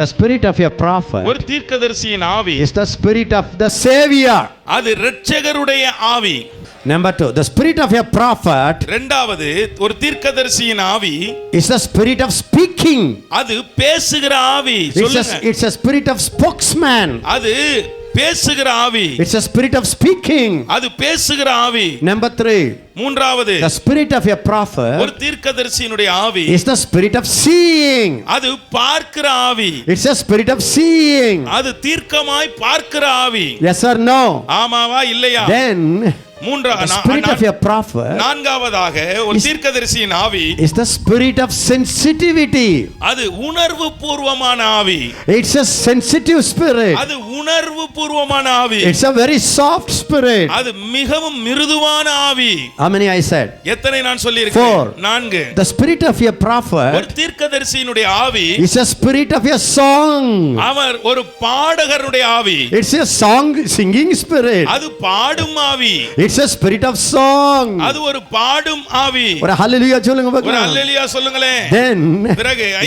The spirit of a prophet ஒரு தீர்க்கதரிசியின் ஆவி is the spirit of the savior. அது இரட்சகருடைய ஆவி. Number 2, the spirit of a prophet இரண்டாவது ஒரு தீர்க்கதரிசியின் ஆவி is the spirit of speaking. அது பேசுகிற ஆவி. It's a spirit of spokesman. அது பேசுகிற ஆவி. It's a spirit of speaking. அது பேசுகிற ஆவி. Number 3, மூன்றாவது the spirit of a prophet ஒரு தீர்க்கதரிசியினுடைய ஆவி is the spirit of seeing. அது பார்க்கிற ஆவி. It's a spirit of seeing. அது தீர்க்கமாய் பார்க்கிற ஆவி. Yes or no? ஆமாவா இல்லையா? Then the spirit of a prophet நான்காவதாக ஒரு தீர்க்கதரிசியின் ஆவி is the spirit of sensitivity. அது உணர்வு பூர்வமான ஆவி. It's a sensitive spirit. அது உணர்வு பூர்வமான ஆவி. It's a very soft spirit. அது மிகவும் மிருதுவான ஆவி. How many I said? எத்தனை நான் சொல்லி இருக்கேன்? 4. The spirit of a prophet ஒரு தீர்க்கதரிசியினுடைய ஆவி is a spirit of a song. அவர் ஒரு பாடகருடைய ஆவி. It's a song singing spirit. அது பாடும் ஆவி. It's a spirit of song. அது ஒரு பாடும் ஆவி. ஒரு ஹalleluya சொல்லுங்க ஒரு பார்க்கலாம். ஹalleluya சொல்லுங்களே. Then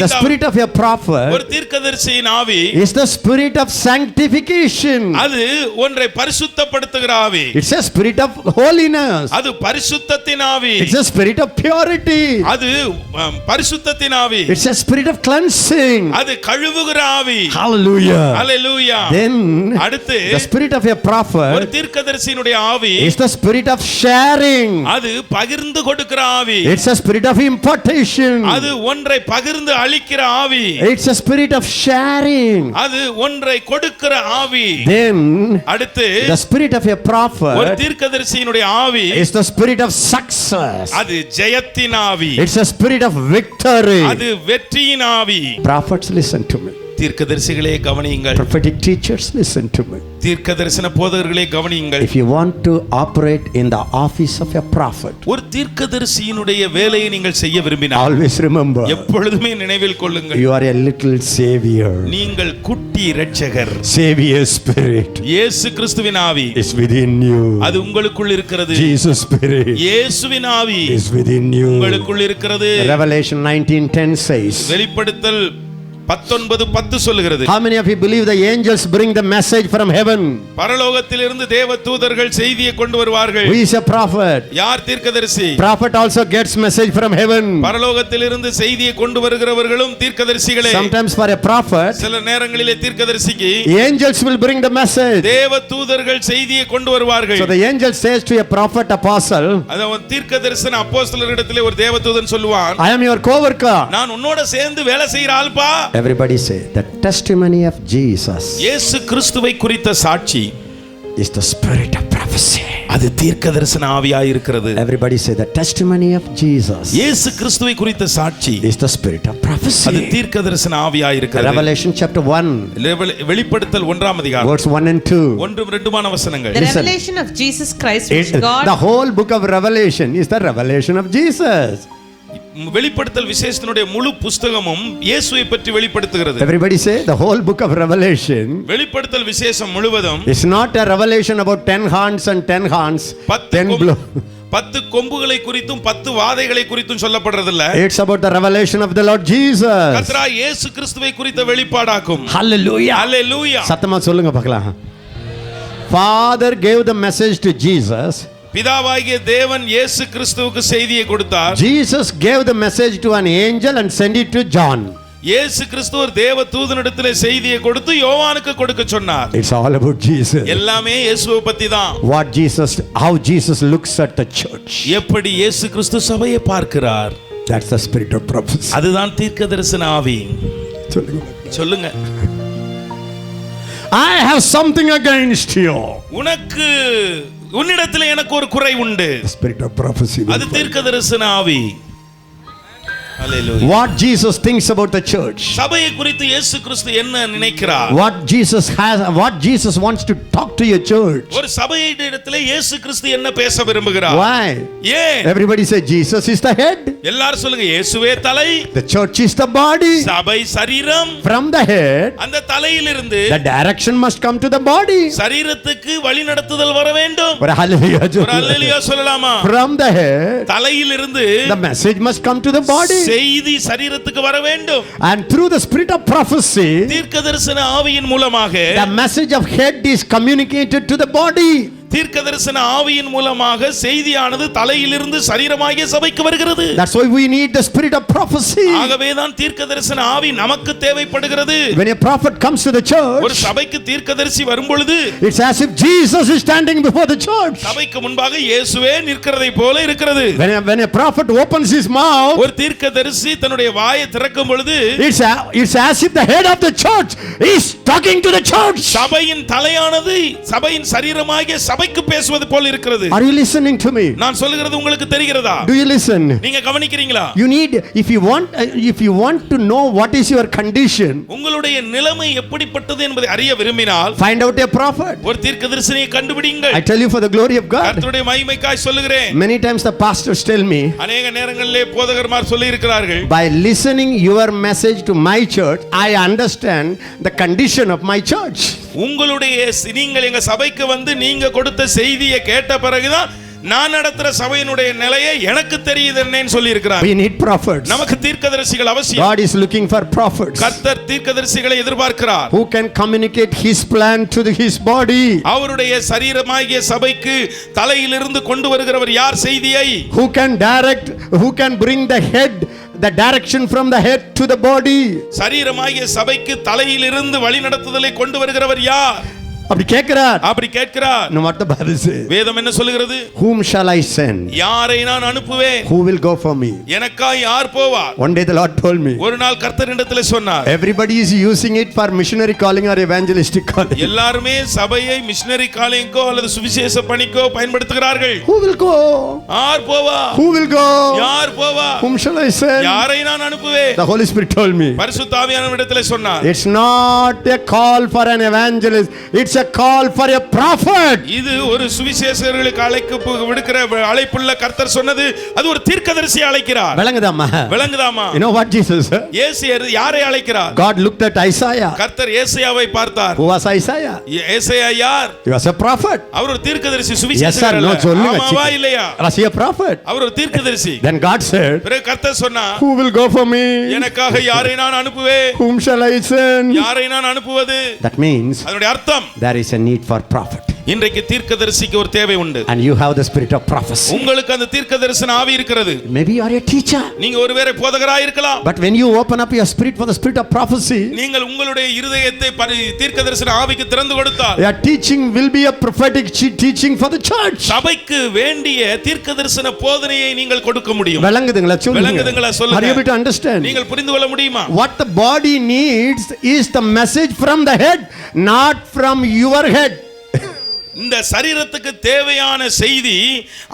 the spirit of a prophet ஒரு தீர்க்கதரிசியின் ஆவி is the spirit of sanctification. அது ஒன்றை பரிசுத்தப்படுத்துகிற ஆவி. It's a spirit of holiness. அது பரிசுத்தத்தின் ஆவி. It's a spirit of purity. அது பரிசுத்தத்தின் ஆவி. It's a spirit of cleansing. அது கழுவுகிற ஆவி. Hallelujah. Hallelujah. Then அடுத்து the spirit of a prophet ஒரு தீர்க்கதரிசியினுடைய ஆவி is the spirit of sharing. அது பகிர்ந்து கொடுக்கிற ஆவி. It's a spirit of impartation. அது ஒன்றை பகிர்ந்து அளிக்கிற ஆவி. It's a spirit of sharing. அது ஒன்றை கொடுக்கிற ஆவி. Then அடுத்து the spirit of a prophet ஒரு தீர்க்கதரிசியினுடைய ஆவி is the spirit of success. அது ஜெயத்தின் ஆவி. It's a spirit of victory. அது வெற்றியின் ஆவி. Prophets, listen to me. தீர்க்கதரிசிகளே கவனியுங்கள். Prophetic teachers, listen to me. தீர்க்கதரிசன போதகர்களே கவனியுங்கள். If you want to operate in the office of a prophet, ஒரு தீர்க்கதரிசியினுடைய வேலையை நீங்கள் செய்ய விரும்பினால் always remember, எப்பொழுதுமே நினைவில் கொள்ளுங்கள், you are a little savior. நீங்கள் குட்டி இரட்சகர். Savior spirit இயேசு கிறிஸ்துவின் ஆவி is within you. அது உங்களுக்குள் இருக்கிறது. Jesus spirit இயேசுவின் ஆவி is within you. உங்களுக்குள் இருக்கிறது. Revelation 19:10 says, வெளிப்படுத்தல் 19:10 சொல்லுகிறது. How many of you believe the angels bring the message from heaven? பரலோகத்திலிருந்து தேவ தூதர்கள் செய்தியை கொண்டு வருவார்கள். Who is a prophet? யார் தீர்க்கதரிசி? Prophet also gets message from heaven. பரலோகத்திலிருந்து செய்தியை கொண்டு வருகிறவர்களும் தீர்க்கதரிசிகளே. Sometimes for a prophet, சில நேரங்களிலே தீர்க்கதரிசிக்கு angels will bring the message. தேவ தூதர்கள் செய்தியை கொண்டு வருவார்கள். So the angel says to a prophet apostle, அதாவது தீர்க்கதரிசன அப்போஸ்தலரிடத்திலே ஒரு தேவதூதன் சொல்லுவான், I am your co-worker. நான் உன்னோட சேர்ந்து வேலை செய்யற ஆள்பா. Everybody say, the testimony of Jesus இயேசு கிறிஸ்துவை குறித்த சாட்சி is the spirit of prophecy. அது தீர்க்கதரிசன ஆவியாய் இருக்கிறது. Everybody say, the testimony of Jesus இயேசு கிறிஸ்துவை குறித்த சாட்சி is the spirit of prophecy. அது தீர்க்கதரிசன ஆவியாய் இருக்கிறது. Revelation chapter 1 வெளிப்படுத்தல் 1ஆம் அதிகாரம் verse 1 and 2. 1-2 வசனங்கள். The revelation of Jesus Christ which God, the whole book of Revelation is the revelation of Jesus. வெளிப்படுத்தல் விசேஷத்தினுடைய முழு புத்தகமும் இயேசுவை பற்றி வெளிப்படுத்துகிறது. Everybody say, the whole book of Revelation வெளிப்படுத்தல் விசேஷம் முழுவதும் is not a revelation about 10 horns and 10 horns, 10 blow. 10 கொம்புகளை குறித்தும் 10 வாதைகளை குறித்தும் சொல்லப்படுறதில்ல. It's about the revelation of the Lord Jesus. கர்த்தராகிய இயேசு கிறிஸ்துவை குறித்த வெளிப்பாடாகும். Hallelujah. Hallelujah. சத்தமா சொல்லுங்க பார்க்கலாம். Father gave the message to Jesus. பிதாவாகிய தேவன் இயேசு கிறிஸ்துவுக்கு செய்தியை கொடுத்தார். Jesus gave the message to an angel and sent it to John. இயேசு கிறிஸ்து ஒரு தேவ தூதனிடத்திலே செய்தியை கொடுத்து யோவானுக்கு கொடுக்க சொன்னார். It's all about Jesus. எல்லாமே இயேசுவை பத்தி தான். How Jesus looks at the church. எப்படி இயேசு கிறிஸ்து சபையை பார்க்கிறார். That's the spirit of prophecy. அதுதான் தீர்க்கதரிசன ஆவி. சொல்லுங்க. I have something against you. உன்னிடத்தில் எனக்கு ஒரு குறை உண்டு. Spirit of prophecy. அது தீர்க்கதரிசன ஆவி. What Jesus thinks about the church. சபையை குறித்து இயேசு கிறிஸ்து என்ன நினைக்கிறார்? What Jesus wants to talk to your church. ஒரு சபையிடத்திலே இயேசு கிறிஸ்து என்ன பேச விரும்புகிறார்? Why? ஏன்? Everybody say Jesus is the head. எல்லாரும் சொல்லுங்க, இயேசுவே தலை. The church is the body. சபை சரீரம். From the head, அந்த தலையிலிருந்து the direction must come to the body. சரீரத்துக்கு வழி நடத்துதல் வர வேண்டும். ஒரு ஹalleluya சொல்லலாமா? From the head, தலையிலிருந்து the message must come to the body. செய்தி சரீரத்துக்கு வர வேண்டும். And through the spirit of prophecy, தீர்க்கதரிசன ஆவியின் மூலமாக the message of head is communicated to the body. தீர்க்கதரிசன ஆவியின் மூலமாக செய்தியானது தலையிலிருந்து சரீரமாகிய சபைக்கு வருகிறது. That's why we need the spirit of prophecy. ஆகவேதான் தீர்க்கதரிசன ஆவி நமக்கு தேவைப்படுகிறது. When a prophet comes to the ஒரு church, சபைக்கு தீர்க்கதரிசி வரும் பொழுது it's as if Jesus is standing before the church. சபைக்கு முன்பாக இயேசுவே நிற்கிறதை போல இருக்கிறது. When a prophet opens his mouth, ஒரு தீர்க்கதரிசி தன்னுடைய வாயை திறக்கும் பொழுது it's as if the head of the church is talking to the church. சபையின் தலையானது சபையின் சரீரமாகிய சபைக்கு பேசுவது போல இருக்கிறது. Are you listening to me? நான் சொல்லுகிறது உங்களுக்கு தெரிகிறதா? Do you listen? நீங்க கவனிக்கிறீங்களா? You need, if you want to know what is your condition, உங்களுடைய நிலைமை எப்படிப்பட்டது என்பதை அறிய விரும்பினால் find out a prophet. ஒரு தீர்க்கதரிசியை கண்டுபிடிங்கள். I tell you for the glory of God. கர்த்தருடைய மகிமைக்காய் சொல்லுகிறேன். Many times the pastors tell me, அநேக நேரங்களிலே போதகர்மார் சொல்லி இருக்கிறார்கள், by listening your message to my church, I understand the condition of my church. உங்களுடைய நீங்கள் எங்க சபைக்கு வந்து நீங்க கொடுத்த செய்தியை கேட்ட பிறகுதான் நான் நடத்துற சபையினுடைய நிலையை எனக்கு தெரியுதுன்னு சொல்லி இருக்கிறார். We need prophets. நமக்கு தீர்க்கதரிசிகள் அவசியம். God is looking for prophets கர்த்தர் தீர்க்கதரிசிகளை எதிர்பார்க்கிறார். who can communicate his plan to his body. அவருடைய சரீரமாகிய சபைக்கு தலையிலிருந்து கொண்டு வருகிறவர் யார் செய்தியை? Who can bring the direction from the head to the body. சரீரமாகிய சபைக்கு தலையிலிருந்து வழி நடத்துதலை கொண்டு வருகிறவர் யார்? அப்படி கேட்கிறார். No, what the Bible says. வேதம் என்ன சொல்லுகிறது? Whom shall I send? யாரை நான் அனுப்புவேன்? Who will go for me? எனக்காய் யார் போவார்? One day the Lord told me, ஒரு நாள் கர்த்தரிடத்தில் சொன்னார், everybody is using it for missionary calling or evangelistic calling. எல்லாருமே சபையை மிஷனரி காலிங்கோ அல்லது சுவிசேஷ பணிக்கோ பயன்படுத்துகிறார்கள். Who will go? யார் போவார்? Who will go? யார் போவார்? Whom shall I send? யாரை நான் அனுப்புவேன்? The Holy Spirit told me, பரிசுத்த ஆவியானவரிடத்தில் சொன்னார், it's not a call for an evangelist, it's a call for a prophet. இது ஒரு சுவிசேஷர்களுக்கு விடுக்கிற அழைப்புள்ள கர்த்தர் சொன்னது. அது ஒரு தீர்க்கதரிசியை அழைக்கிறார். விளங்குதாமா? You know what Jesus said? இயேசு யாரை அழைக்கிறார்? God looked at Isaiah. கர்த்தர் ஏசாயாவை பார்த்தார். Who was Isaiah? ஏசாயா யார்? He was a prophet. அவர் ஒரு தீர்க்கதரிசி, Yes சுவிசேஷகர் or no? அல்ல. ஆமாவா இல்லையா? Was he a prophet? அவர் ஒரு தீர்க்கதரிசி. Then God said, பிறகு கர்த்தர் சொன்னார், who will go for me? எனக்காக யாரை நான் அனுப்புவேன்? Whom shall I send? யாரை நான் அனுப்புவது? That means அதனுடைய அர்த்தம், there is a need for prophet. இன்றைக்கு தீர்க்கதரிசிக்கு ஒரு தேவை உண்டு. And you have the spirit of prophecy. உங்களுக்கு அந்த தீர்க்கதரிசன ஆவி இருக்கிறது. Maybe you are a teacher. நீங்க ஒருவேளை போதகராய் இருக்கலாம். But when you open up your spirit for the spirit of prophecy, நீங்கள் உங்களுடைய இருதயத்தை தீர்க்கதரிசன ஆவிக்கு திறந்து கொடுத்தால், your teaching will be a prophetic teaching for the church. சபைக்கு வேண்டிய தீர்க்கதரிசன போதனையை நீங்கள் கொடுக்க முடியும். விளங்குதுங்களா சொல்லுங்க. Are you able to understand? நீங்கள் புரிந்து கொள்ள முடியுமா? What the body needs is the message from the head, not from your head. இந்த சரீரத்துக்கு தேவையான செய்தி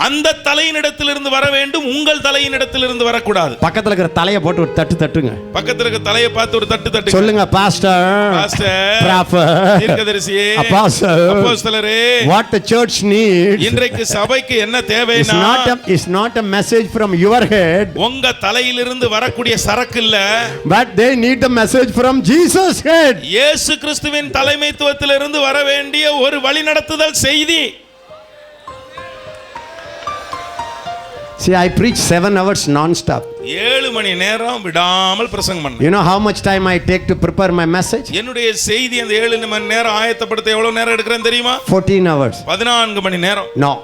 அந்த தலையினிடத்திலிருந்து வர வேண்டும், உங்கள் தலையினிடத்திலிருந்து வரக்கூடாது. பக்கத்துல இருக்கிற தலையை போட்டு ஒரு தட்டு தட்டுங்க. பக்கத்துல இருக்கிற தலையை பார்த்து ஒரு தட்டு தட்டுங்க. சொல்லுங்க, பாஸ்டர், prophet, தீர்க்கதரிசி, அப்போஸ்தலரே, what the church needs, இன்றைக்கு சபைக்கு என்ன தேவைனா, is not a message from your head, உங்க தலையிலிருந்து வரக்கூடிய சரக்கு இல்ல, but they need the message from Jesus' head. இயேசு கிறிஸ்துவின் தலைமைத்துவத்திலிருந்து வர வேண்டிய ஒரு வழிநடத்துதல் செய்தி. See, I preach 7 hours non-stop. 7 மணி நேரம் விடாமல் பிரசங்கம் பண்ணேன். You know how much time I take to prepare my message? என்னுடைய செய்தி அந்த 7 மணி நேரம் ஆயத்தப்படுத்த எவ்வளவு நேரம் எடுக்கிறேன் தெரியுமா? 14 hours. 14 மணி நேரம். No.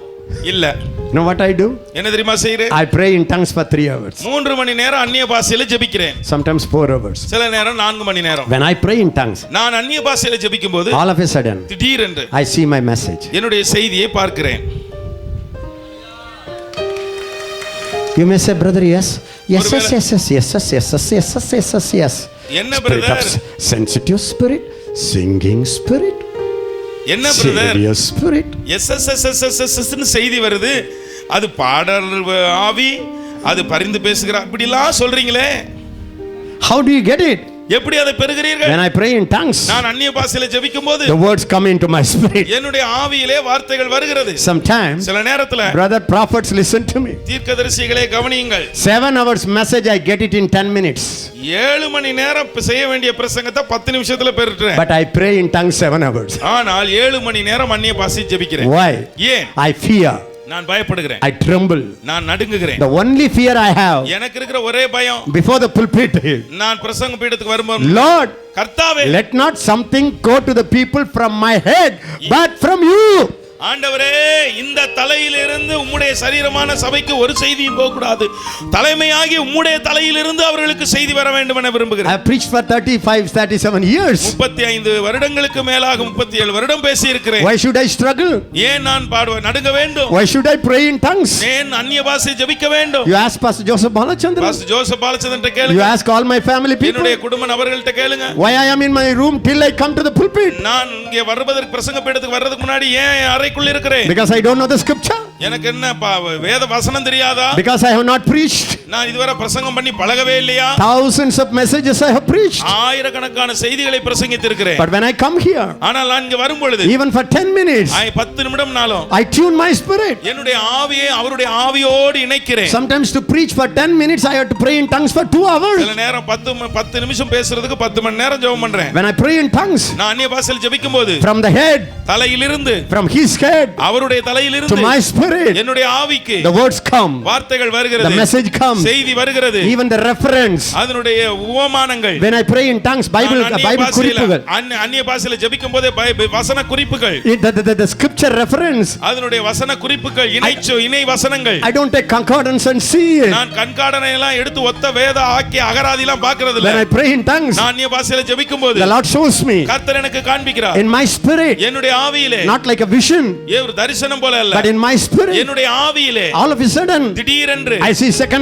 இல்ல. You know what I do? என்ன தெரியுமா செய்றேன்? I pray in tongues for 3 hours. 3 மணி நேரம் அந்நிய பாஷையில ஜெபிக்கிறேன். Sometimes 4 hours. சில நேரம் 4 மணி நேரம். When I pray in tongues, நான் அந்நிய பாஷையில ஜெபிக்கும்போது all of a sudden திடீரென்று I see my message. என்னுடைய செய்தியை பார்க்கிறேன். You may say, brother, yes. Yes. என்ன brother? Sensitive spirit, singing spirit, என்ன பிரதர்? serious spirit. ன்னு செய்தி வருது. அது பாடல் ஆவி, அது பரிந்து பேசுகிற அப்படிலாம் சொல்றீங்களே. How do you get it? எப்படி அதை பெறுகிறீர்கள்? When I pray in tongues, நான் அந்நிய பாஷையில ஜெபிக்கும்போது the words come into my spirit. என்னுடைய ஆவியிலே வார்த்தைகள் வருகிறது. Sometimes, சில நேரத்துல brother prophets, listen to me. தீர்க்கதரிசிகளே கவனியுங்கள். 7 hours message I get it in 10 minutes. 7 மணி நேரம் செய்ய வேண்டிய பிரசங்கத்தை 10 நிமிஷத்துல பெறுறேன். But I pray in tongues 7 hours. ஆனால் 7 மணி நேரம் அந்நிய பாஷை ஜெபிக்கிறேன். Why? ஏன்? I fear. நான் பயப்படுகிறேன். I tremble. நான் நடுங்குகிறேன். The only fear I have எனக்கு இருக்கிற ஒரே பயம் before the pulpit, நான் பிரசங்க பீடத்துக்கு வரும்போது Lord, கர்த்தாவே, let not something go to the people from my head but from you. ஆண்டவரே, இந்த தலையிலிருந்து உம்முடைய சரீரமான சபைக்கு ஒரு செய்தியும் போக கூடாது. தலைமையாகி உம்முடைய தலையிலிருந்து அவர்களுக்கு செய்தி வர வேண்டும் என I விரும்புகிறேன். have preached for 37 years. 35 வருடங்களுக்கு மேலாக 37 வருடம் பேசி இருக்கிறேன். Why should I struggle? ஏன் நான் நடுங்க வேண்டும்? Why should I pray in tongues? ஏன் அந்நிய பாஷை ஜெபிக்க வேண்டும்? You ask Pastor Joseph Balachandran. Pastor Joseph Balachandran You கேளுங்க. ask all my family people. என்னுடைய குடும்ப நபர்கள்ட்ட கேளுங்க. Why I am in my room till I come to the pulpit? நான் இங்கே வருவதற்கு பிரசங்க பீடத்துக்கு வர்றதுக்கு முன்னாடி ஏன் அறைக்குள்ள இருக்கிறேன்? Because I don't know the scripture. எனக்கு என்ன வேத வசனம் தெரியாதா? Because I have not preached. நான் இதுவரை பிரசங்கம் பண்ணி பழகவே இல்லையா? Thousands of messages I have preached. ஆயிரக்கணக்கான செய்திகளை பிரசங்கித்திருக்கிறேன். But when I come here, ஆனால் நான் இங்க வரும் பொழுது even for 10 minutes, 10 நிமிடம்னாலும் I tune my spirit. என்னுடைய ஆவியை அவருடைய ஆவியோடு இணைக்கிறேன். Sometimes to preach for 10 minutes, I have to pray in tongues for 2 hours. சில நேரம் 10 நிமிஷம் பேசுறதுக்கு 10 மணி நேரம் ஜெபம் பண்றேன். When I pray in tongues, நான் அந்நிய பாஷையில் ஜெபிக்கும்போது from the head, தலையிலிருந்து, from his head, அவருடைய to தலையிலிருந்து my spirit, என்னுடைய ஆவிக்கு the words come, வார்த்தைகள் the வருகிறது, message comes, செய்தி வருகிறது, even the reference. அதனுடைய உவமானங்கள். When I pray in tongues, Bible குறிப்புகள், அந்நிய பாஷையில் ஜெபிக்கும்போது வசன குறிப்புகள், the scripture reference. அதனுடைய வசன குறிப்புகள், இணை வசனங்கள். I don't take concordance and see it. நான் கண்காடனை எல்லாம் எடுத்து ஒத்த வேத ஆக்கி அகராதி எல்லாம் பார்க்கிறது இல்ல. When I pray in tongues, நான் அந்நிய பாஷையில் ஜெபிக்கும்போது the Lord shows me கர்த்தர் எனக்கு காண்பிக்கிறார். in my spirit, என்னுடைய ஆவியிலே, not like a vision, ஒரு தரிசனம் போல அல்ல, but in my spirit, என்னுடைய ஆவியிலே all of a sudden திடீரென்று I see second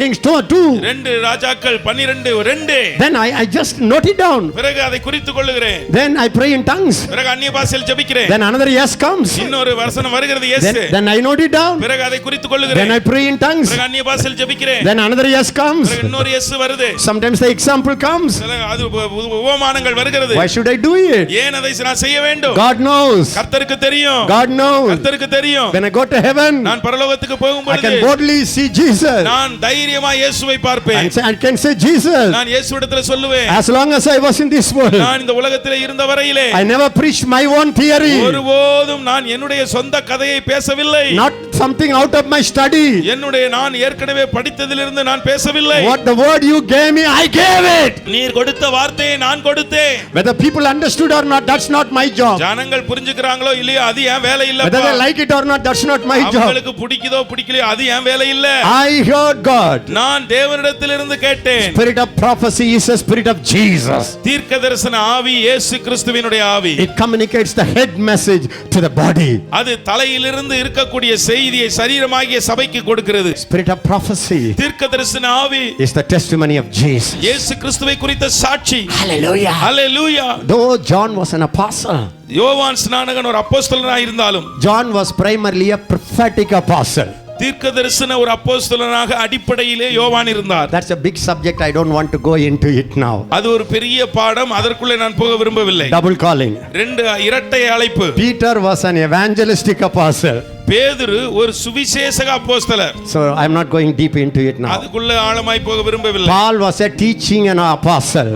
Kings 2. 2 ராஜாக்கள் 12. Then I just note it down. பிறகு அதை குறித்துக் கொள்ளுகிறேன். Then I pray in tongues. பிறகு அந்நிய பாஷையில் ஜெபிக்கிறேன். Then another yes comes. இன்னொரு வசனம் வருகிறது, yes. Then I note it down. பிறகு அதை குறித்துக் Then கொள்ளுகிறேன். I pray in tongues. பிறகு அந்நிய பாஷையில் ஜெபிக்கிறேன். Then another yes comes. பிறகு இன்னொரு yes வருது. Sometimes the example comes. சில அது உவமானங்கள் வருகிறது. Why should I do it? ஏன் அதை நான் செய்ய வேண்டும்? God knows. கர்த்தருக்கு தெரியும். God knows. கர்த்தருக்கு தெரியும். When I go to heaven, நான் பரலோகத்துக்கு போகும் I can பொழுது boldly see Jesus. நான் தைரியமா இயேசுவை பார்ப்பேன். I can say Jesus. நான் இயேசுவிடத்தில் சொல்லுவேன், As long as I was in this world, நான் இந்த உலகத்திலே இருந்த வரையிலே I never preached my own theory. ஒருபோதும் நான் என்னுடைய சொந்த கதையை பேசவில்லை. Not something out of my study. நான் ஏற்கனவே படித்ததிலிருந்து நான் பேசவில்லை. What the word you gave me, I gave it. நீர் கொடுத்த வார்த்தையை நான் கொடுத்தேன். Whether people understood or not, that's not my job. ஜனங்கள் புரிஞ்சுக்கறாங்களோ இல்லையோ அது என் வேலை இல்ல. Whether they like it or not, that's not my job. அவங்களுக்கு பிடிக்குதோ பிடிக்கலையோ அது என் வேலை இல்ல. I heard God. நான் தேவனிடத்திலிருந்து கேட்டேன். Spirit of prophecy is a spirit of Jesus. தீர்க்கதரிசன ஆவி இயேசு கிறிஸ்துவினுடைய ஆவி. It communicates the head message to the body. அது தலையிலிருந்து இருக்கக்கூடிய செய்தியை சரீரமாகிய சபைக்கு கொடுக்கிறது. Spirit of prophecy தீர்க்கதரிசன ஆவி is the testimony of Jesus. இயேசு கிறிஸ்துவை குறித்த சாட்சி. Hallelujah. Hallelujah. Though John was an apostle, யோவான் ஸ்நானகன் ஒரு அப்போஸ்தலனாய் இருந்தாலும் John was primarily a prophetic apostle. தீர்க்கதரிசன ஒரு அப்போஸ்தலனாக அடிப்படையிலே யோவான் இருந்தார். That's a big subject. I don't want to go into it now. அது ஒரு பெரிய பாடம், அதற்குள்ளே நான் போக விரும்பவில்லை. Double calling. இரட்டை அழைப்பு. Peter was an evangelistic apostle. பேதுரு ஒரு சுவிசேஷக அப்போஸ்தலர். So I'm not going deep into it now. அதுக்குள்ள ஆழமாய் போக விரும்பவில்லை. Paul was a teaching and apostle.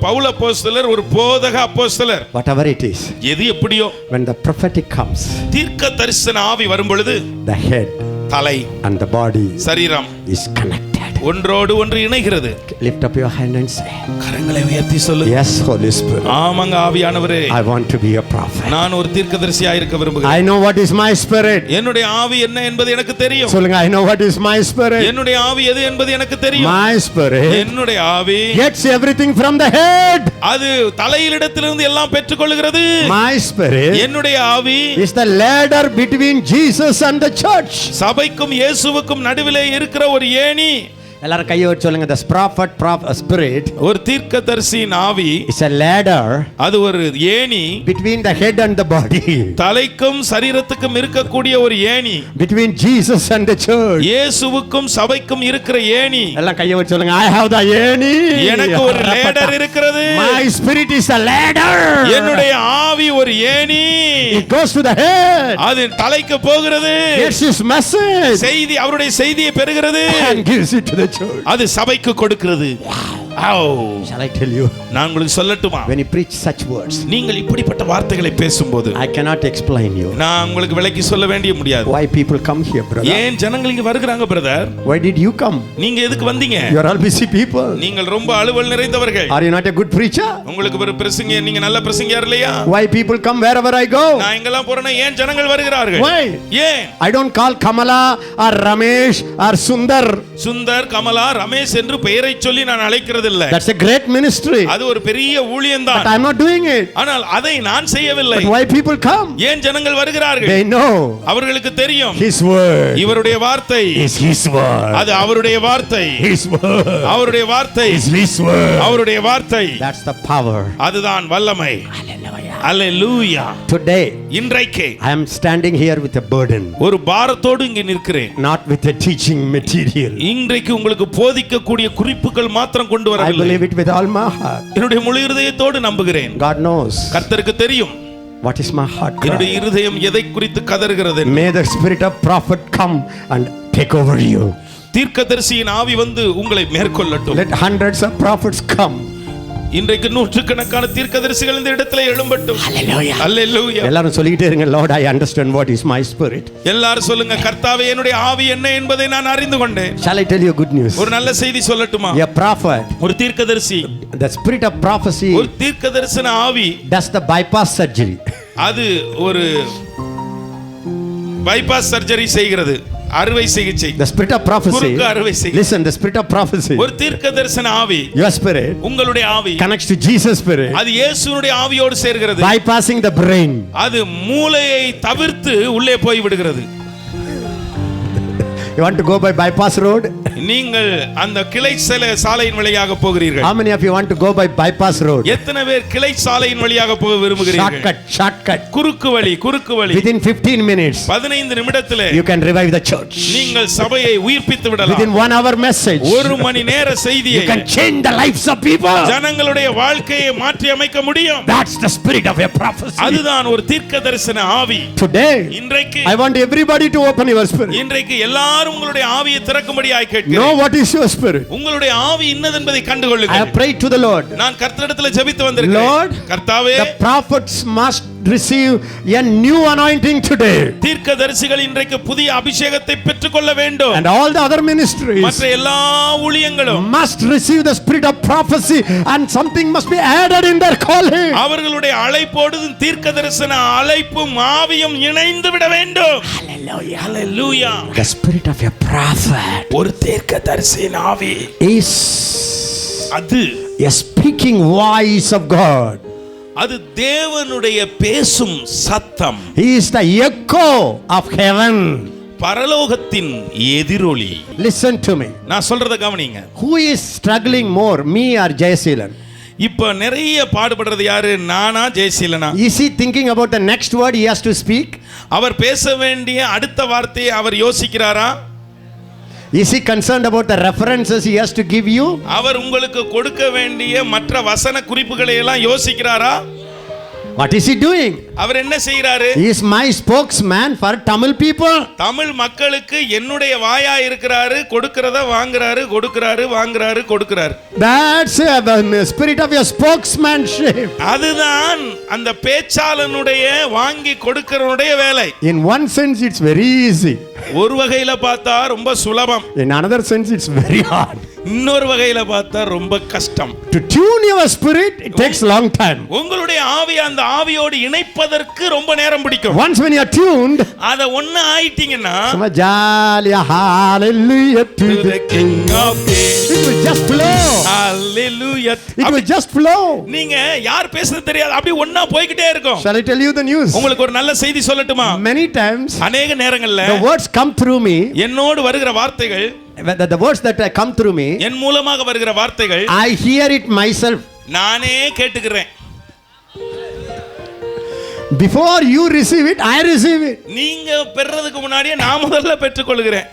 Pavul அப்போஸ்தலர் ஒரு போதக அப்போஸ்தலர். Whatever it is. எது எப்படியோ, when the prophetic comes, தீர்க்கதரிசன ஆவி வரும் பொழுது the head தலை and the body சரீரம் is connected. ஒன்றோடு ஒன்று இணைகிறது. Lift up your hand and say, கரங்களை உயர்த்தி சொல்லு. Yes, Holy Spirit. ஆமாங்க ஆவியானவரே, I want to be a prophet. நான் ஒரு தீர்க்கதரிசியாக இருக்க விரும்புகிறேன். I know what is my spirit. என்னுடைய ஆவி என்ன என்பது எனக்கு தெரியும். சொல்லுங்க, I know what is my spirit. என்னுடைய ஆவி எது என்பது எனக்கு தெரியும். My spirit என்னுடைய ஆவி gets everything from the head. அது தலையிலிடத்திலிருந்து எல்லாம் பெற்றுக்கொள்கிறது. My spirit என்னுடைய ஆவி is the ladder between Jesus and the church. சபைக்கும் இயேசுவுக்கும் நடுவிலே இருக்கிற ஒரு ஏணி. எல்லாரும் கையை வச்சு சொல்லுங்க, the prophet spirit ஒரு தீர்க்கதரிசியின் ஆவி is a ladder, அது ஒரு ஏணி, between the head and the body, தலைக்கும் சரீரத்துக்கும் இருக்கக்கூடிய ஒரு ஏணி, between Jesus and the church. இயேசுவுக்கும் சபைக்கும் இருக்கிற ஏணி. எல்லாம் கையை வச்சு சொல்லுங்க, I have the ஏணி. எனக்கு ஒரு லேடர் இருக்கிறது. My spirit is a ladder. என்னுடைய ஆவி ஒரு ஏணி. It goes to the head. அது தலைக்கு போகிறது. Gets his message செய்தி, அவருடைய செய்தியை பெறுகிறது. and gives it to the church. அது சபைக்கு கொடுக்கிறது. Shall I tell you? நான் உங்களுக்கு சொல்லட்டுமா? When you preach such words, நீங்கள் இப்படிப்பட்ட வார்த்தைகளை பேசும்போது I cannot explain you. நான் உங்களுக்கு விளக்கி சொல்ல வேண்டிய முடியாது. Why people come here, brother? ஏன் ஜனங்கள் இங்க வருகிறாங்க brother? Why did you come? நீங்க எதுக்கு வந்தீங்க? You are all busy people. நீங்கள் ரொம்ப அலுவல் நிறைந்தவர்கள். Are you not a good preacher? உங்களுக்கு ஒரு பிரசங்க, நீங்க நல்ல பிரசங்கியார் இல்லையா? Why people come wherever I go? நான் எங்கெல்லாம் போறேன்னா ஏன் ஜனங்கள் வருகிறார்கள்? Why? ஏன்? I don't call Kamala or Ramesh or Sundar. Sundar, Kamala, Ramesh என்று பெயரை சொல்லி நான் அழைக்கிறது இல்ல. That's a great ministry. அது ஒரு பெரிய ஊழியம்தான். But I'm not doing it. ஆனால் அதை நான் செய்யவில்லை. But why people come? ஏன் ஜனங்கள் வருகிறார்கள்? They know அவர்களுக்கு தெரியும் His word இவருடைய வார்த்தை is His word. அது அவருடைய வார்த்தை. His word அவருடைய வார்த்தை is His word. அவருடைய வார்த்தை. That's the power. அதுதான் வல்லமை. அல்லேலூயா. Today இன்றைக்கு I am standing here with a burden, ஒரு பாரத்தோடு இங்கே நிற்கிறேன். not with a teaching material. இன்றைக்கு உங்களுக்கு போதிக்கக்கூடிய குறிப்புகள் மாத்திரம் கொண்டு I வரவில்லை. believe it with all my heart. என்னுடைய முழு இருதயத்தோடு நம்புகிறேன். God knows கர்த்தருக்கு தெரியும் what is my heart என்னுடைய cry. இருதயம் எதை குறித்து கதறுகிறது. May the spirit of prophet come and take over you. தீர்க்கதரிசியின் ஆவி வந்து உங்களை மேற்கொள்ளட்டும். Let hundreds of prophets come. இன்றைக்கு நூற்றுக்கணக்கான தீர்க்கதரிசிகள் இந்த இடத்துல எழும்பட்டும். Hallelujah. அல்லேலூயா. எல்லாரும் சொல்லிட்டே இருங்க, Lord, I understand what is my spirit. எல்லாரும் சொல்லுங்க, கர்த்தாவே என்னுடைய ஆவி என்ன என்பதை நான் அறிந்து கொண்டேன். Shall I tell you good news? ஒரு நல்ல செய்தி சொல்லட்டுமா? A prophet, ஒரு தீர்க்கதரிசி, the spirit of prophecy ஒரு தீர்க்கதரிசன ஆவி does the bypass surgery. அது ஒரு பைபாஸ் சர்ஜரி செய்கிறது, அறுவை சிகிச்சை. The spirit of prophecy, குறுக்கு அறுவை சிகிச்சை. listen, the spirit of prophecy, ஒரு தீர்க்கதரிசன ஆவி, your spirit உங்களுடைய ஆவி connects to Jesus' spirit, அது இயேசுவுடைய ஆவியோடு சேர்கிறது. bypassing the brain. அது மூளையை தவிர்த்து உள்ளே போய் விடுகிறது. You want to go by bypass road? நீங்கள் அந்த கிளை சாலையின் வழியாக போகிறீர்கள். How many of you want to go by bypass road? எத்தனை பேர் கிளை சாலையின் வழியாக போக விரும்புகிறீர்கள்? Shortcut. குறுக்கு வழி. Within 15 minutes, 15 நிமிடத்திலே you can revive the church. நீங்கள் சபையை உயிர்ப்பித்து விடலாம். Within 1 hour message, ஒரு மணி நேர செய்தியை you can change the lives of people. ஜனங்களுடைய வாழ்க்கையை மாற்றி அமைக்க முடியும். That's the spirit of a prophecy. அதுதான் ஒரு தீர்க்கதரிசன ஆவி. Today, இன்றைக்கு I want everybody to open your spirit. இன்றைக்கு எல்லாரும் உங்களுடைய ஆவியை திறக்கும்படியாய் கேட்கிறேன். Know what is your spirit. உங்களுடைய ஆவி இன்னதென்பதை I கண்டுகொள்ளுங்கள். have prayed to the Lord. நான் கர்த்தரிடத்தில் ஜெபித்து வந்திருக்கிறேன். Lord, கர்த்தாவே, the prophets must receive a new anointing today. தீர்க்கதரிசிகள் இன்றைக்கு புதிய அபிஷேகத்தை பெற்றுக்கொள்ள வேண்டும். And all the other ministries மற்ற எல்லா ஊழியங்களும் must receive the spirit of prophecy, and something must be added in their calling. அவர்களுடைய அழைப்போடு தீர்க்கதரிசன அழைப்பும் ஆவியும் இணைந்து விட வேண்டும். Hallelujah. Hallelujah. The spirit of a prophet ஒரு தீர்க்கதரிசியின் ஆவி is அது a speaking voice of God. அது தேவனுடைய பேசும் சத்தம். He is the echo of heaven. பரலோகத்தின் எதிரொலி. Listen to me. நான் சொல்றத கவனிங்க. Who is struggling more, me or Jayasilan? இப்ப நிறைய பாடுபடுறது யாரு, நானா ஜெயசீலனா? Is he thinking about the next word he has to speak? அவர் பேச வேண்டிய அடுத்த வார்த்தையை அவர் யோசிக்கிறாரா? Is he concerned about the references he has to give you? அவர் உங்களுக்கு கொடுக்க வேண்டிய மற்ற வசன குறிப்புகளை எல்லாம் யோசிக்கிறாரா? What is he doing? அவர் என்ன செய்கிறாரு? He is my spokesman for Tamil people. Tamil மக்களுக்கு என்னுடைய வாயா இருக்கிறாரு. கொடுக்கிறத வாங்குறாரு, கொடுக்கிறாரு. That's the spirit of your spokesmanship. அதுதான் அந்த பேச்சாளனுடைய வாங்கி கொடுக்கிறவனுடைய வேலை. In one sense it's very easy. ஒரு வகையில பார்த்தா ரொம்ப சுலபம். In another sense it's very hard. இன்னொரு வகையில பார்த்தா ரொம்ப கஷ்டம். To tune your spirit it takes long time. உங்களுடைய ஆவி அந்த ஆவியோடு இணைப்பதற்கு ரொம்ப நேரம் பிடிக்கும். Once when you are tuned, அத ஒண்ணு ஆயிட்டீங்கன்னா sama jaliya hallelujah to the king of kings. It will just flow. Hallelujah. It will just flow. நீங்க யார் பேசுறது தெரியாது, அப்படி ஒண்ணா போய்க்கிட்டே இருக்கும். Shall I tell you the news? உங்களுக்கு ஒரு நல்ல செய்தி சொல்லட்டுமா? Many times அநேக நேரங்கள்ல the words come through me. என்னோடு வருகிற வார்த்தைகள், The words that come through me, என் மூலமாக வருகிற வார்த்தைகள் I hear it myself. நானே கேட்டுக்கிறேன். Before you receive it, I receive it. நீங்க பெறறதுக்கு முன்னாடியே நான் முதல்ல பெற்றுக்கொள்கிறேன்.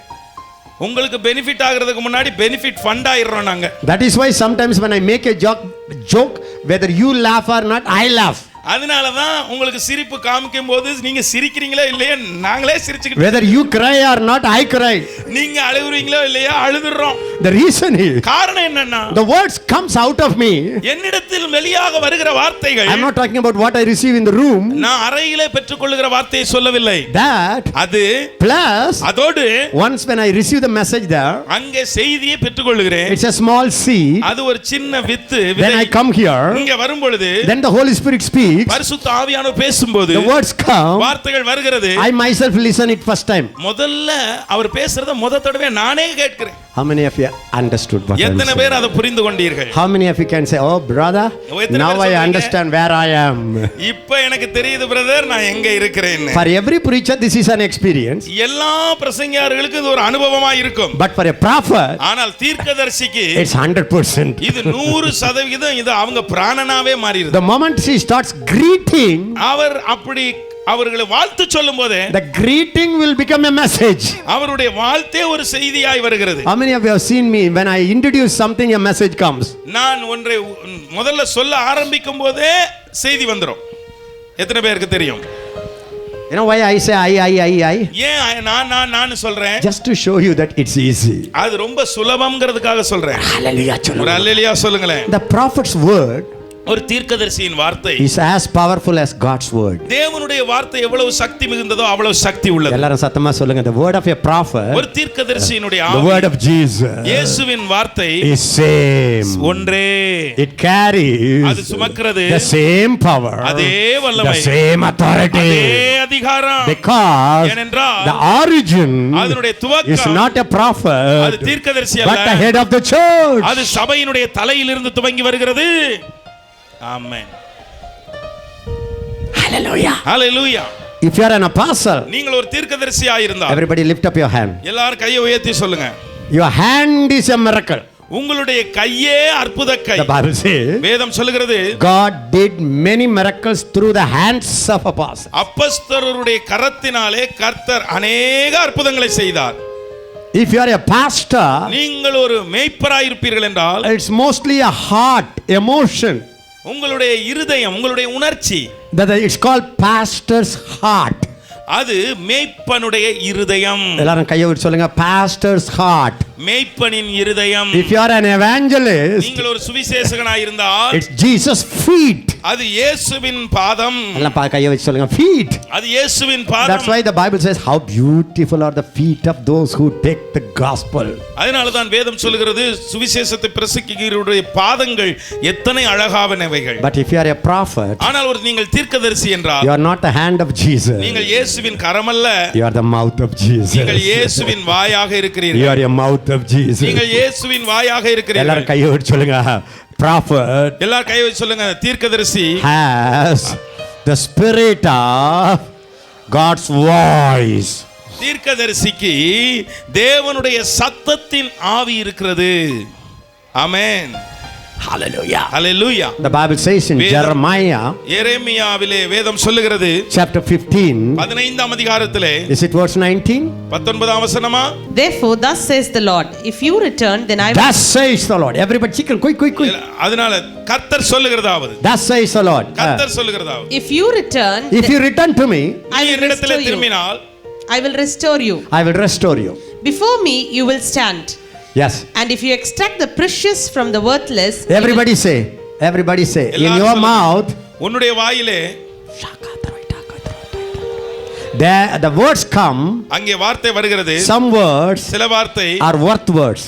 உங்களுக்கு பெனிஃபிட் ஆகிறதுக்கு முன்னாடி பெனிஃபிட் ஃபண்ட் ஆயிடுறோம் நாங்க. That is why sometimes when I make a joke, whether you laugh or not, I laugh. அதனாலதான் உங்களுக்கு சிரிப்பு காமிக்கும் போது நீங்க சிரிக்கிறீங்களோ இல்லையா நாங்களே சிரிச்சுக்கிட்டு Whether you cry or not, I cry. நீங்க அழுகுறீங்களோ இல்லையா அழுதுறோம். The reason is காரணம் என்னன்னா the words comes out of me. என்னிடத்தில் வெளியாக வருகிற வார்த்தைகள் I'm not talking about what I receive in the room. நான் அறையிலே பெற்றுக்கொள்ளுகிற வார்த்தையை சொல்லவில்லை. That அது plus அதோடு once when I receive the message there, அங்கே செய்தியை பெற்றுக்கொள்ளுகிறேன். it's a small seed. அது ஒரு சின்ன with. Then I come here. இங்க வரும் பொழுது Then the Holy Spirit speaks. பரிசுத்த ஆவியானவர் பேசும்போது The words come. வார்த்தைகள் வருகிறது. I myself listen it first time. முதல்ல அவர் பேசுறத முத தடவை நானே கேட்கிறேன். How many of you understood what I எத்தனை said? பேர் அதை புரிந்து கொண்டீர்கள்? How many of you can say, "Oh brother, எத்தனை now பேர் I சொல்றீங்க? understand where I am." இப்போ எனக்கு தெரியுது பிரதர் நான் எங்க இருக்கிறேன்னு. For every preacher this is an experience. எல்லா பிரசங்கியார்களுக்கும் இது ஒரு அனுபவமா இருக்கும். But for a prophet, ஆனால் தீர்க்கதரிசிக்கு it's 100%. இது 100% இது அவங்க பிராணனாவே மாறிடுது. The moment she starts greeting, அவர் அப்படி அவர்களை வாழ்த்து சொல்லும் போதே the greeting will become a message. அவருடைய வாழ்த்தே ஒரு செய்தியாய் வருகிறது. How many of you have seen me when I introduce something, a message comes? நான் ஒன்றை முதல்ல சொல்ல ஆரம்பிக்கும் போதே செய்தி வந்துரும். எத்தனை பேருக்கு தெரியும்? You know why I say I? ஏன் நான் சொல்றேன்? Just to show you that it's easy. அது ரொம்ப சுலபம்ங்கிறதுக்காக சொல்றேன். Hallelujah. ஒரு அல்லேலூயா சொல்லுங்களேன். The prophet's word ஒரு தீர்க்கதரிசியின் வார்த்தை is as powerful as God's word. தேவனுடைய வார்த்தை எவ்வளவு சக்தி மிகுந்ததோ அவ்வளவு சக்தி உள்ளது. எல்லாரும் சத்தமா சொல்லுங்க. The word of a prophet, ஒரு தீர்க்கதரிசியினுடைய the word of Jesus, இயேசுவின் வார்த்தை is same. ஒன்றே. It carries அது சுமக்கிறது the same power, அதே வல்லமை, the same authority. அதே அதிகாரம். Because ஏனென்றால் the origin அதனுடைய is துவக்கம் not a prophet, அது தீர்க்கதரிசி but the அல்ல, head of the church. அது சபையினுடைய தலையிலிருந்து துவங்கி வருகிறது. ஆமென். Hallelujah. Hallelujah. If you are an apostle, நீங்கள் ஒரு தீர்க்கதரிசியாக இருந்தால் everybody lift up your hand. எல்லாரும் கையை உயர்த்தி சொல்லுங்க. Your hand is a miracle. உங்களுடைய கையே அற்புத கை. The Bible says வேதம் சொல்லுகிறது God did many miracles through the hands of apostles. அப்போஸ்தலருடைய கரத்தினாலே கர்த்தர் அநேக அற்புதங்களை செய்தார். If you are a pastor, நீங்கள் ஒரு மேய்ப்பராய் இருப்பீர்கள் என்றால் it's mostly a heart emotion. உங்களுடைய இருதயம், உங்களுடைய உணர்ச்சி, That it's called pastor's heart. அது மேய்ப்பனுடைய இருதயம். எல்லாரும் கையை விட்டு சொல்லுங்க, pastor's heart. மேய்ப்பனின் இருதயம். If you are an evangelist, நீங்கள் ஒரு சுவிசேஷகனாய் இருந்தால் it's Jesus' feet. அது இயேசுவின் பாதம். எல்லாம் கையை வச்சு சொல்லுங்க, feet. அது இயேசுவின் That's பாதம். why the Bible says how beautiful are the feet of those who take the gospel. அதனால தான் வேதம் சொல்லுகிறது சுவிசேஷத்தை பிரசங்கிக்கிறவருடைய பாதங்கள் எத்தனை அழகானவைகள். But if you are a prophet, ஆனால் ஒரு நீங்கள் தீர்க்கதரிசி என்றால் you are not the hand of Jesus. நீங்கள் இயேசுவின் கரம் அல்ல, You are the mouth of Jesus. நீங்கள் இயேசுவின் வாயாக You இருக்கிறீர்கள். are a mouth of Jesus. நீங்கள் இயேசுவின் வாயாக இருக்கிறீர்கள். எல்லாரும் கையை விட்டு சொல்லுங்க, prophet எல்லாரும் கை வச்சு சொல்லுங்க, தீர்க்கதரிசி has the spirit of God's voice. தீர்க்கதரிசிக்கு தேவனுடைய சத்தத்தின் ஆவி இருக்கிறது. ஆமென். Hallelujah. Hallelujah. The Bible says in Jeremiah எரேமியாவிலே வேதம் சொல்லுகிறது chapter 15, 15ஆம் அதிகாரத்திலே is it verse 19? 19ஆம் வசனமா? Therefore, thus says the Lord, if you return, then I will. Thus says the Lord. Everybody chicken, quick. அதனால கர்த்தர் சொல்லுகிறதாவது, Thus says the Lord. கர்த்தர் சொல்லுகிறதாவது, If you return, If you return to me, நீ I will என்னிடத்திலே restore you. திரும்பினால் I will restore you. I will restore you. Before me, you will stand. Yes. And if you extract the precious from the worthless, Everybody say. In எல்லாரும் your சொல்லுங்க. mouth, உன்னுடைய வாயிலே the words come. அங்கே வார்த்தை வருகிறது. Some words சில வார்த்தை are worth words.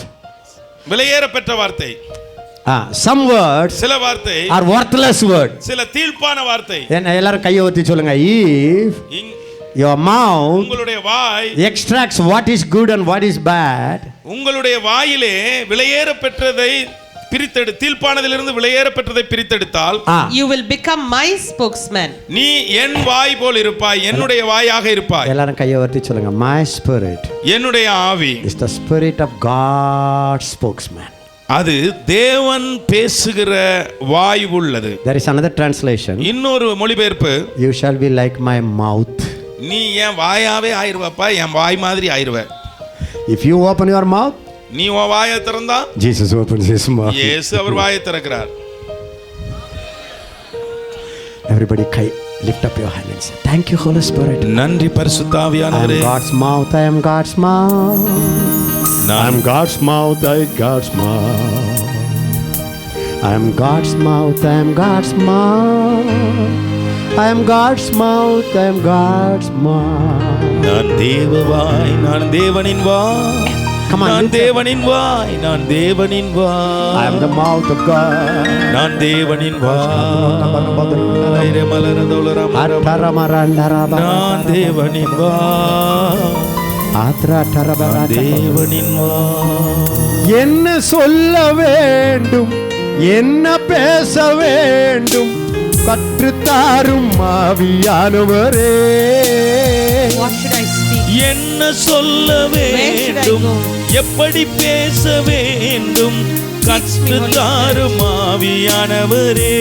விலையேறப்பெற்ற வார்த்தை. Some words சில வார்த்தை are worthless words. சில தீர்ப்பான வார்த்தை. எல்லாரும் கையை ஊத்தி சொல்லுங்க, if your mouth உங்களுடைய வாய் extracts what is good and what is bad, உங்களுடைய வாயிலே விலையேறப்பெற்றதை தீர்ப்பானதிலிருந்து விலையேறப்பெற்றதை பிரித்தெடுத்தால் you will become my spokesman. நீ என் வாய் போல் இருப்பாய், என்னுடைய வாயாக இருப்பாய். எல்லாரும் கையை ஊத்தி சொல்லுங்க, my spirit என்னுடைய ஆவி is the spirit of God's spokesman. அது தேவன் பேசுகிற வாய் உள்ளது. There is another translation. இன்னொரு மொழிபெயர்ப்பு, You shall be like my mouth. நீ என் வாயாவே ஆயிருவப்பா, என் வாய் மாதிரி ஆயிருவ. If you open your mouth, நீ உன் வாயை திறந்தா Jesus opens his mouth. இயேசு அவர் வாயை திறக்கிறார். Everybody lift up your hand and say, thank you, Holy Spirit. நன்றி பரிசுத்த I am ஆவியானவரே. God's mouth, I am God's mouth. I am God's mouth, I am God's mouth. I am God's mouth, I am God's mouth. I am God's mouth, I am God's mouth. நான் தேவவாய், நான் தேவனின் வாய். Come on, நான் lift up. தேவனின் வாய், நான் தேவனின் வாய். I am the mouth of God. நான் தேவனின் வாய். ஐரே மலரதோலரா மரபா. Ataramarandara நான் தேவனின் வாய். Atra நான் tarabarata. தேவனின் வாய். என்ன சொல்ல வேண்டும், என்ன பேச வேண்டும், கற்றுத்தாரும் ஆவியானவரே. What should I speak? என்ன சொல்ல வேண்டும், எப்படி பேச வேண்டும், கற்றுத்தாரும் ஆவியானவரே.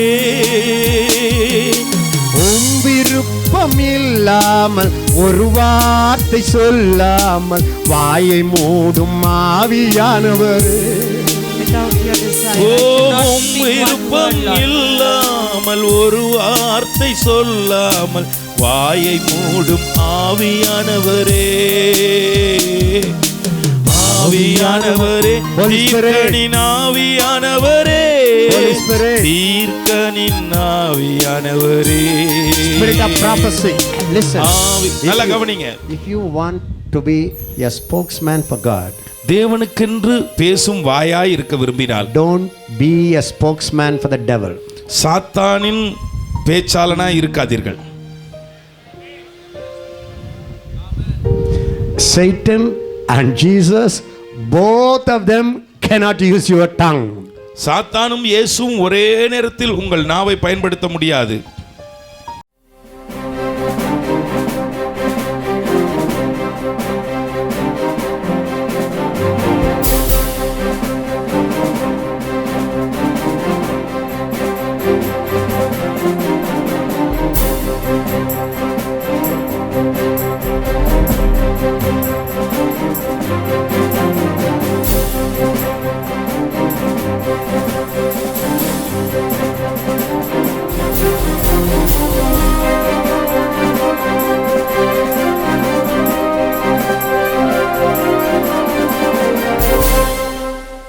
உம் விருப்பம் இல்லாமல் ஒரு வார்த்தை சொல்லாமல் வாயை மூடும் ஆவியானவரே. Without your desire, O, I cannot um speak one விருப்பம் word, Lord. இல்லாமல் ஒரு வார்த்தை சொல்லாமல் வாயை மூடும் ஆவியானவரே. ஆவியானவரே, Holy Spirit. தீர்க்கனின் ஆவியானவரே, Holy Spirit. தீர்க்கனின் ஆவியானவரே. Spirit of prophecy. Listen. நல்லா கவனிங்க. If you want to be a spokesman for God, தேவனுக்கென்று பேசும் வாயாய் இருக்க விரும்பினால் don't be a spokesman for the devil. சாத்தானின் பேச்சாளனாய் இருக்காதீர்கள். Satan and Jesus, both of them cannot use your tongue. சாத்தானும் இயேசுவும் ஒரே நேரத்தில் உங்கள் நாவை பயன்படுத்த முடியாது.